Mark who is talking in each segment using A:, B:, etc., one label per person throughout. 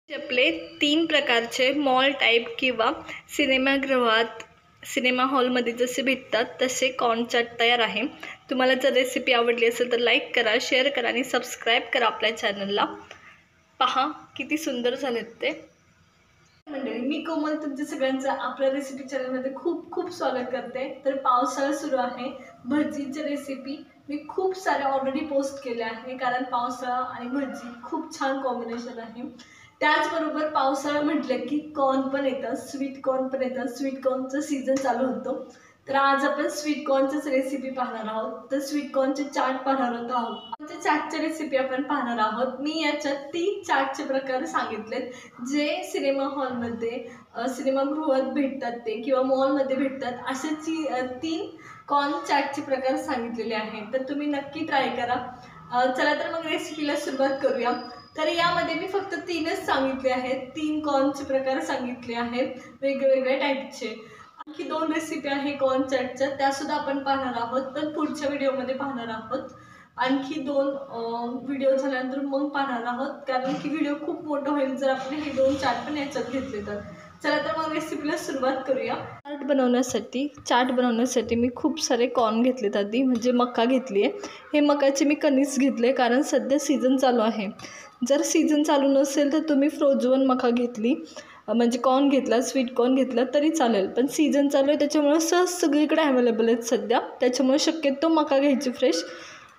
A: आपले 3 प्रकारचे mall type किंवा सिनेमागृहात सिनेमा हॉलमध्ये जसे भेटतात तसे कॉर्न चाट तयार आहे। तुम्हाला जर रेसिपी आवडली असेल तर लाईक करा, शेअर करा आणि सबस्क्राईब करा आपल्या चॅनलला। पहा किती सुंदर झालेत ते। मंडळी, मी कोमल तुमच्या सगळ्यांचं आपल्या रेसिपी चॅनलमध्ये खूप खूप स्वागत करते। तर पावसाळा सुरू आहे, भजीची रेसिपी मी खूप साऱ्या ऑलरेडी पोस्ट केल्या आहे, कारण पावसाळा आणि भजी खूप छान कॉम्बिनेशन आहे। त्याचबरोबर पावसाळा म्हटलं की कॉर्न पण येतात, स्वीट कॉर्न पण येतात, स्वीट कॉर्नचा सीझन चालू होतो। तर आज आपण स्वीट कॉर्नचीच रेसिपी पाहणार आहोत। तर स्वीट कॉर्नचे चाट पाहणार आहोत। चाटची रेसिपी आपण पाहणार आहोत। मी याच्यात 3 चाटचे प्रकार सांगितलेत, जे सिनेमा हॉलमध्ये सिनेमागृहात भेटतात ते किंवा मॉलमध्ये भेटतात, असे 3 कॉर्न चाटचे प्रकार सांगितलेले आहेत। तर तुम्ही नक्की ट्राय करा। चला तर मग रेसिपीला सुरुवात करूया। तर यामध्ये मी फक्त 3च सांगितले आहेत, 3 कॉर्नचे प्रकार सांगितले आहेत वेगवेगळ्या टाईपचे। आणखी 2 रेसिपी आहे कॉर्न चाटच्या, त्या सुद्धा आपण पाहणार आहोत, पण पुढच्या व्हिडिओमध्ये पाहणार आहोत। आणखी 2 व्हिडिओ झाल्यानंतर मग पाहणार आहोत, कारण की व्हिडिओ खूप मोठा होईल जर आपण हे 2 चाट पण याच्यात घेतले तर। चला तर मग रेसिपीला सुरुवात करूया। चाट बनवण्यासाठी मी खूप सारे कॉर्न घेतलेत आधी, म्हणजे मका घेतली आहे। हे मकाचे मी कणीस घेतले, कारण सध्या सीझन चालू आहे। जर सीझन चालू नसेल तर तुम्ही फ्रोझन मका घेतली, म्हणजे कॉर्न घेतला, स्वीट कॉर्न घेतला तरी चालेल, पण सीझन चालू आहे त्याच्यामुळे सहज सगळीकडे अवेलेबल आहेत सध्या, त्याच्यामुळे शक्यतो मका घ्यायची फ्रेश,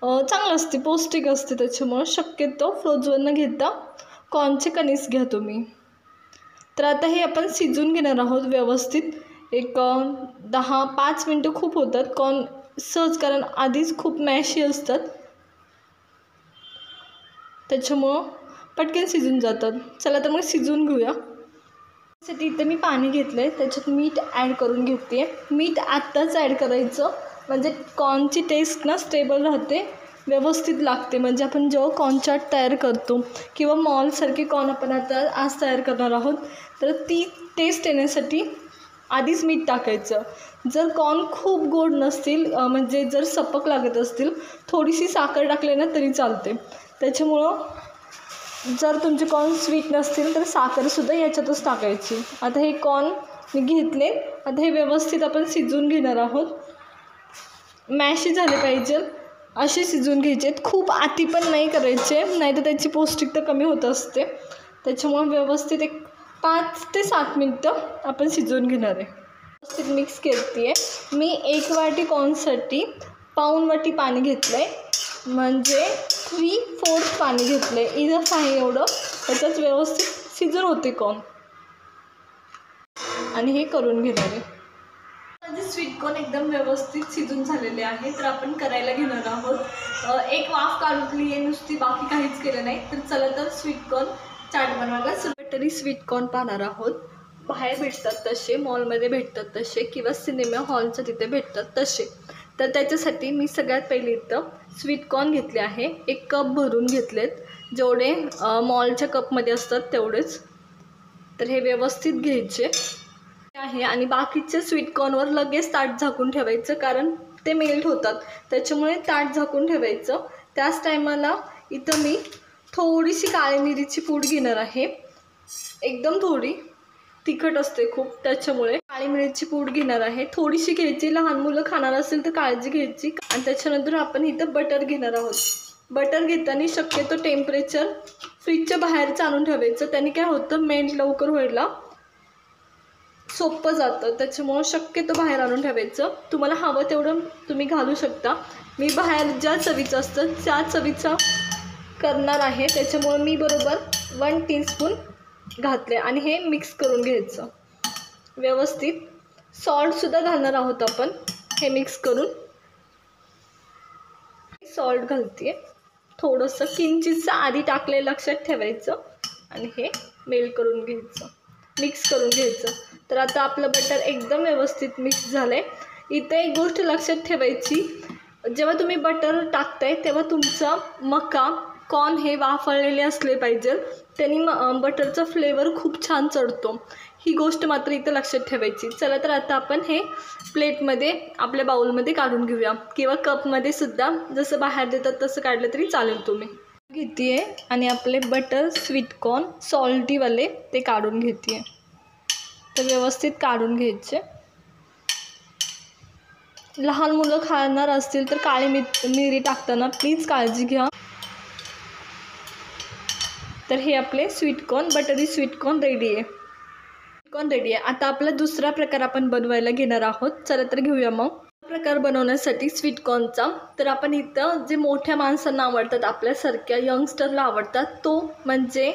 A: चांगलं असते, पौष्टिक असते, त्याच्यामुळे शक्यतो फ्रोझन न घेता कॉर्नचे कणीस घ्या तुम्ही। तर आता हे आपण शिजवून घेणार आहोत व्यवस्थित, एक 10-5 मिनटं खूप होतात कॉर्न सहज, कारण आधीच खूप मॅशी असतात, त्याच्यामुळं पटकन शिजून जातात। चला तर मग शिजवून घेऊया। त्यासाठी इथं मी पाणी घेतलं आहे, त्याच्यात मीठ ॲड करून घेते। मीठ आत्ताच ॲड करायचं, म्हणजे कॉर्नची टेस्ट ना स्टेबल राहते, व्यवस्थित लागते। म्हणजे आपण जेव्हा कॉर्न चाट तयार करतो किंवा मॉलसारखे कॉर्न आपण आता आज तयार करणार आहोत, तर ती टेस्ट येण्यासाठी आधीच मीठ टाकायचं। जर कॉर्न खूप गोड नसतील, म्हणजे जर सपक लागत असतील, थोडीशी साखर टाकली ना तरी चालते। त्याच्यामुळं जर तुमचे कॉर्न स्वीट नसतील तर साखरसुद्धा याच्यातच टाकायची। आता हे कॉर्न मी घेतले, आता हे व्यवस्थित आपण शिजवून घेणार आहोत। मॅशी झाले पाहिजे असे शिजवून घ्यायचे, खूप आती पण नाही करायचे, नाही तर त्याची पौष्टिकता कमी होत असते। त्याच्यामुळे व्यवस्थित एक 5 ते 7 मिनटं आपण शिजवून घेणार आहे। व्यवस्थित मिक्स करते आहे मी। 1 वाटी कॉर्नसाठी पाऊण वाटी पाणी घेतलं आहे, म्हणजे 3/4 पाणी घेतलं आहे, इनफ आहे एवढं, त्याच्यात व्यवस्थित शिजून होते कॉर्न, आणि हे करून घेणार आहे। म्हणजे स्वीट कॉर्न एकदम व्यवस्थित शिजून झालेले आहे, तर आपण करायला घेणार आहोत। एक वाफ काढली आहे नुसती, बाकी काहीच केलं नाही। तर चला तर स्वीट कॉर्न चाट बनवायला सुरुवात तरी स्वीट कॉर्न पाहणार आहोत। बाहेर भेटतात तसे, मॉलमध्ये भेटतात तसे, किंवा सिनेमा हॉलच्या तिथे भेटतात तसे। तर त्याच्यासाठी मी सगळ्यात पहिले इथं स्वीट कॉर्न घेतले आहे, 1 कप भरून घेतलेत, जेवढे मॉलच्या कपमध्ये असतात तेवढेच। तर हे व्यवस्थित घ्यायचे आहे, आणि बाकीच्या स्वीट कॉर्नवर लगेच ताट झाकून ठेवायचं, कारण ते मेल्ट होतात, त्याच्यामुळे ताट झाकून ठेवायचं। त्याच टायमाला इथं मी थोडीशी काळी मिरीची पूड घेणार आहे, एकदम थोडी, तिखट असते खूप, त्याच्यामुळे काळी मिरीची पूड घेणार आहे, थोडीशी घ्यायची। लहान मुलं खाणार असेल तर काळजी घ्यायची। आणि त्याच्यानंतर आपण इथं बटर घेणार आहोत। बटर घेताना शक्यतो टेम्परेचर फ्रीजच्या बाहेरचं आणून ठेवायचं, त्याने काय होतं, मेल्ट लवकर व्हायला सोपं जातं, त्याच्यामुळं शक्यतो बाहेर आणून ठेवायचं। तुम्हाला हवं तेवढं तुम्ही घालू शकता, मी बाहेर ज्या चवीचं असतं त्या चवीचा करणार आहे, त्याच्यामुळे मी बरोबर 1 टीस्पून घातले, आणि हे मिक्स करून घ्यायचं व्यवस्थित। सॉल्टसुद्धा घालणार आहोत आपण, हे मिक्स करून। सॉल्ट घालते थोडंसं, किंचितचं आधी टाकले, लक्षात ठेवायचं, आणि हे मेल्ट करून घ्यायचं, मिक्स करून घ्यायचं। तर आता आपलं बटर एकदम व्यवस्थित मिक्स झालं आहे। इथं एक गोष्ट लक्षात ठेवायची, जेव्हा तुम्ही बटर टाकताय तेव्हा तुमचा मका कॉर्न हे वाफळलेले असले पाहिजे, त्यांनी बटरचा फ्लेवर खूप छान चढतो, ही गोष्ट मात्र इथं लक्षात ठेवायची। चला तर आता आपण हे प्लेटमध्ये, आपल्या बाउलमध्ये काढून घेऊया, किंवा कपमध्ये सुद्धा, जसं बाहेर देतात तसं काढलं तरी चालेल तुम्ही। घेते आणि आपले बटर स्वीटकॉर्न सॉल्टीवाले ते काढून घेते. तर व्यवस्थित काढून घ्यायचे. लहान मुलं खाणार असतील तर काळी मिरी टाकताना प्लीज काळजी घ्या. तर हे आपले स्वीटकॉर्न बटरी स्वीटकॉर्न रेडी आहे. आता आपला दुसरा प्रकार आपण बनवायला घेणार आहोत. चला तर घेऊया मग. प्रकार बनवण्यासाठी स्वीटकॉर्नचा तर आपण इथं जे मोठ्या माणसांना आवडतात, आपल्यासारख्या यंगस्टरला आवडतात, तो म्हणजे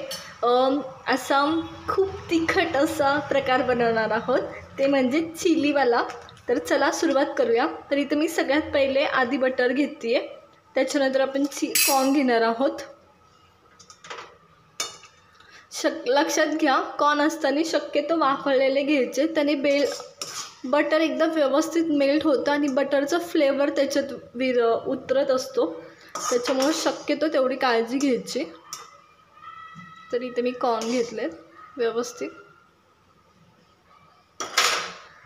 A: असा खूप तिखट असा प्रकार बनवणार आहोत, ते म्हणजे चिलीवाला. तर चला सुरुवात करूया. तर इथं मी सगळ्यात पहिले आधी बटर घेते आहे, त्याच्यानंतर आपण कॉर्न घेणार आहोत. लक्षात घ्या, कॉर्न असताना शक्यतो वाफळलेले घ्यायचे, त्याने बटर एकदम व्यवस्थित मेल्ट होतं आणि बटरचा फ्लेवर त्याच्यात उतरत असतो, त्याच्यामुळे शक्यतो तेवढी काळजी घ्यायची. तर इथे मी कॉर्न घेतलेत व्यवस्थित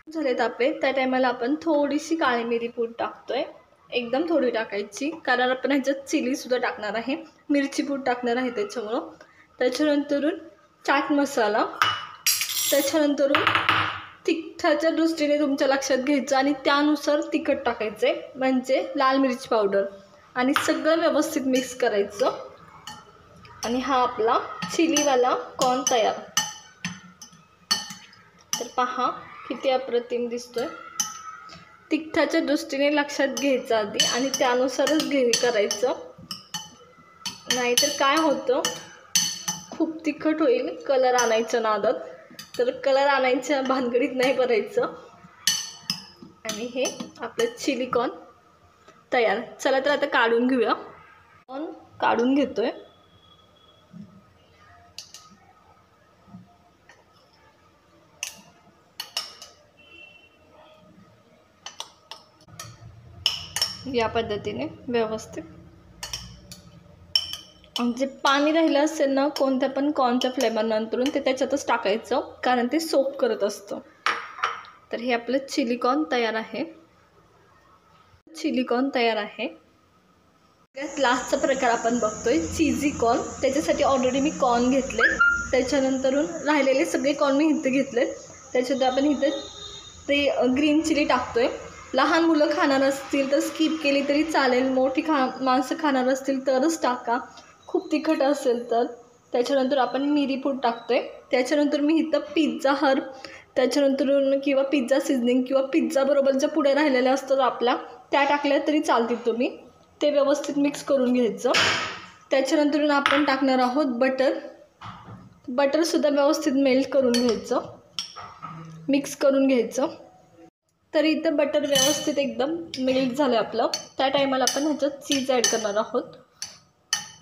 A: झालेत आपले. त्या टायमाला आपण थोडीशी काळी मिरी पूड टाकतोय, एकदम थोडी टाकायची, कारण आपण ह्याच्यात चिलीसुद्धा टाकणार आहे, मिरची पूड टाकणार आहे त्याच्यामुळं. त्याच्यानंतरून चाट मसाला, त्याच्यानंतरून तिखटाच्या दृष्टीने तुमच्या लक्षात घ्यायचं आणि त्यानुसार तिखट टाकायचे, म्हणजे लाल मिरची पावडर, आणि सगळं व्यवस्थित मिक्स करायचं. आणि हा आपला चिलीवाला कॉर्न तयार. तर पहा किती अप्रतिम दिसतोय. तिखटाच्या दृष्टीने लक्षात घ्यायचं आधी आणि त्यानुसारच करायचं, नाहीतर काय होतं, खूप तिखट होईल कलर आणायच्या नादात. तर कलर आणायच्या भानगडीत नाही पडायचं. आणि हे आपलं चिली कॉर्न तयार. चला तर आता काढून घेऊया. कॉर्न काढून घेतोय. या पद्धतीने व्यवस्थित जे पाणी राहिलं असेल ना कोणत्या पण कॉर्नच्या फ्लेवरनंतरून ते त्याच्यातच टाकायचं, कारण ते सोप करत असतं. तर हे आपलं चिली कॉर्न तयार आहे. लास्टचा प्रकार आपण बघतोय चीजी कॉर्न. त्याच्यासाठी ऑलरेडी मी कॉर्न घेतले, त्याच्यानंतरून राहिलेले सगळे कॉर्न मी इथे घेतले. त्याच्यात आपण इथे ते ग्रीन चिली टाकतोय. लहान मुलं खाणार असतील तर स्किप केली तरी चालेल, मोठी माणसं खाणार असतील तरच टाका, खूप तिखट असेल तर. त्याच्यानंतर आपण मिरी पूड टाकतोय. त्याच्यानंतर मी इथं पिझ्झा हर्ब, त्याच्यानंतरून किंवा पिझ्झा सिझनिंग किंवा पिझ्झाबरोबर ज्या पुढे राहिलेल्या असतात आपल्या, त्या टाकल्या तरी चालतील तुम्ही. ते व्यवस्थित मिक्स करून घ्यायचं. त्याच्यानंतरून आपण टाकणार आहोत बटरसुद्धा व्यवस्थित मेल्ट करून घ्यायचं, मिक्स करून घ्यायचं. तर इथं बटर व्यवस्थित एकदम मेल्ट झालं आपलं. त्या टायमाला आपण ह्याच्यात चीज ॲड करणार आहोत.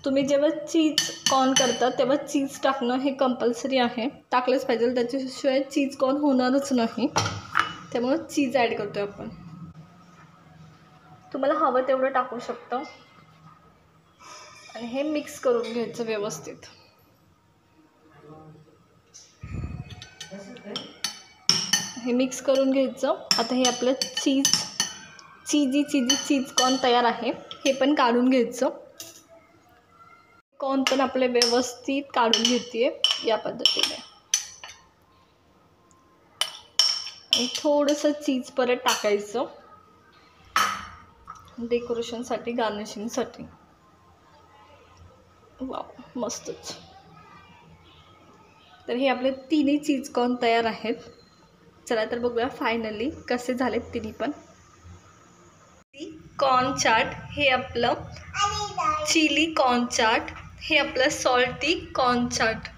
A: तुम्ही जेव्हा चीज कॉर्न करता तेव्हा चीज टाकणं हे कंपल्सरी आहे, टाकलंच पाहिजे, त्याच्याशिवाय चीज कॉर्न होणारच नाही. त्यामुळे चीज ॲड करतोय आपण. तुम्हाला हवं तेवढं टाकू शकता. आणि हे मिक्स करून घ्यायचं व्यवस्थित. हे मिक्स करून घ्यायचं. आता हे आपलं चीज कॉर्न तयार आहे. हे पण काढून घ्यायचं. कॉर्न पण आपले व्यवस्थित काढून घेते या पद्धतीने. आणि थोडंसं चीज परत टाकायचं डेकोरेशनसाठी, गार्निशिंगसाठी. वाव, मस्तच. तर हे आपले तिन्ही चीज कॉर्न तयार आहेत. चला तर बघूया फायनली कसे झालेत तिन्ही पण. कॉर्न चाट, हे आपलं चिली कॉर्न चाट, हे आपलं सॉल्टी कॉर्न चाट.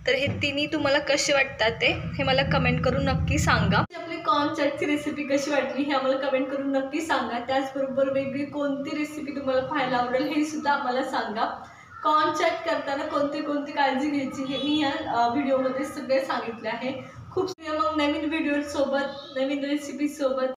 A: तर हे तिन्ही तुम्हाला कसे वाटतात हे मला कमेंट करून नक्की सांगा. आपली कॉर्न चाटची रेसिपी कशी वाटली हे आम्हाला कमेंट करून नक्की सांगा. त्याचबरोबर वेगळी कोणती रेसिपी तुम्हाला पाहायला आवडेल हे सुद्धा आम्हाला सांगा. कॉर्न चाट करताना कोणती काळजी घ्यायची हे मी या व्हिडिओमध्ये सगळे सांगितले आहे. खूप मग नवीन व्हिडिओसोबत, नवीन रेसिपीसोबत